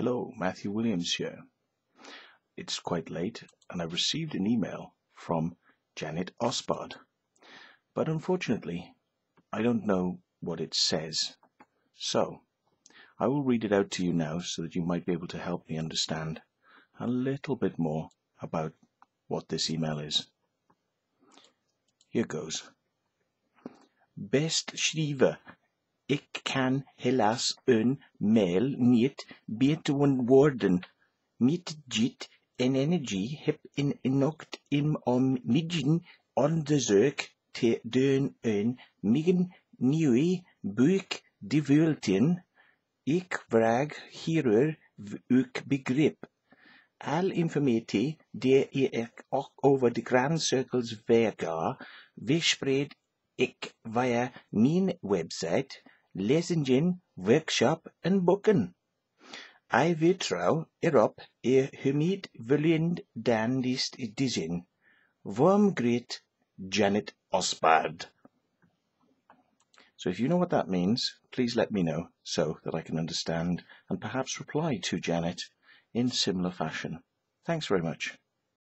Hello, Matthew Williams here. It's quite late and I've received an email from Janet Osbard, but unfortunately I don't know what it says. So I will read it out to you now so that you might be able to help me understand a little bit more about what this email is. Here goes. Best schrijven. Ik kan helaas een mail niet beantwoorden. Met dit en energie heb ik nog om midden onderzoek te doen en mijn nieuwe boek developten. Ik vraag hierover uw begrip. Al informatie die ik ook over de graancirkels weerga, verspreid ik via mijn website, lezingen, workshop en boeken. I vertrouw erop hiermee willen dan dienen. Warm greet, Janet Osbard. So if you know what that means, please let me know so that I can understand and perhaps reply to Janet in similar fashion. Thanks very much.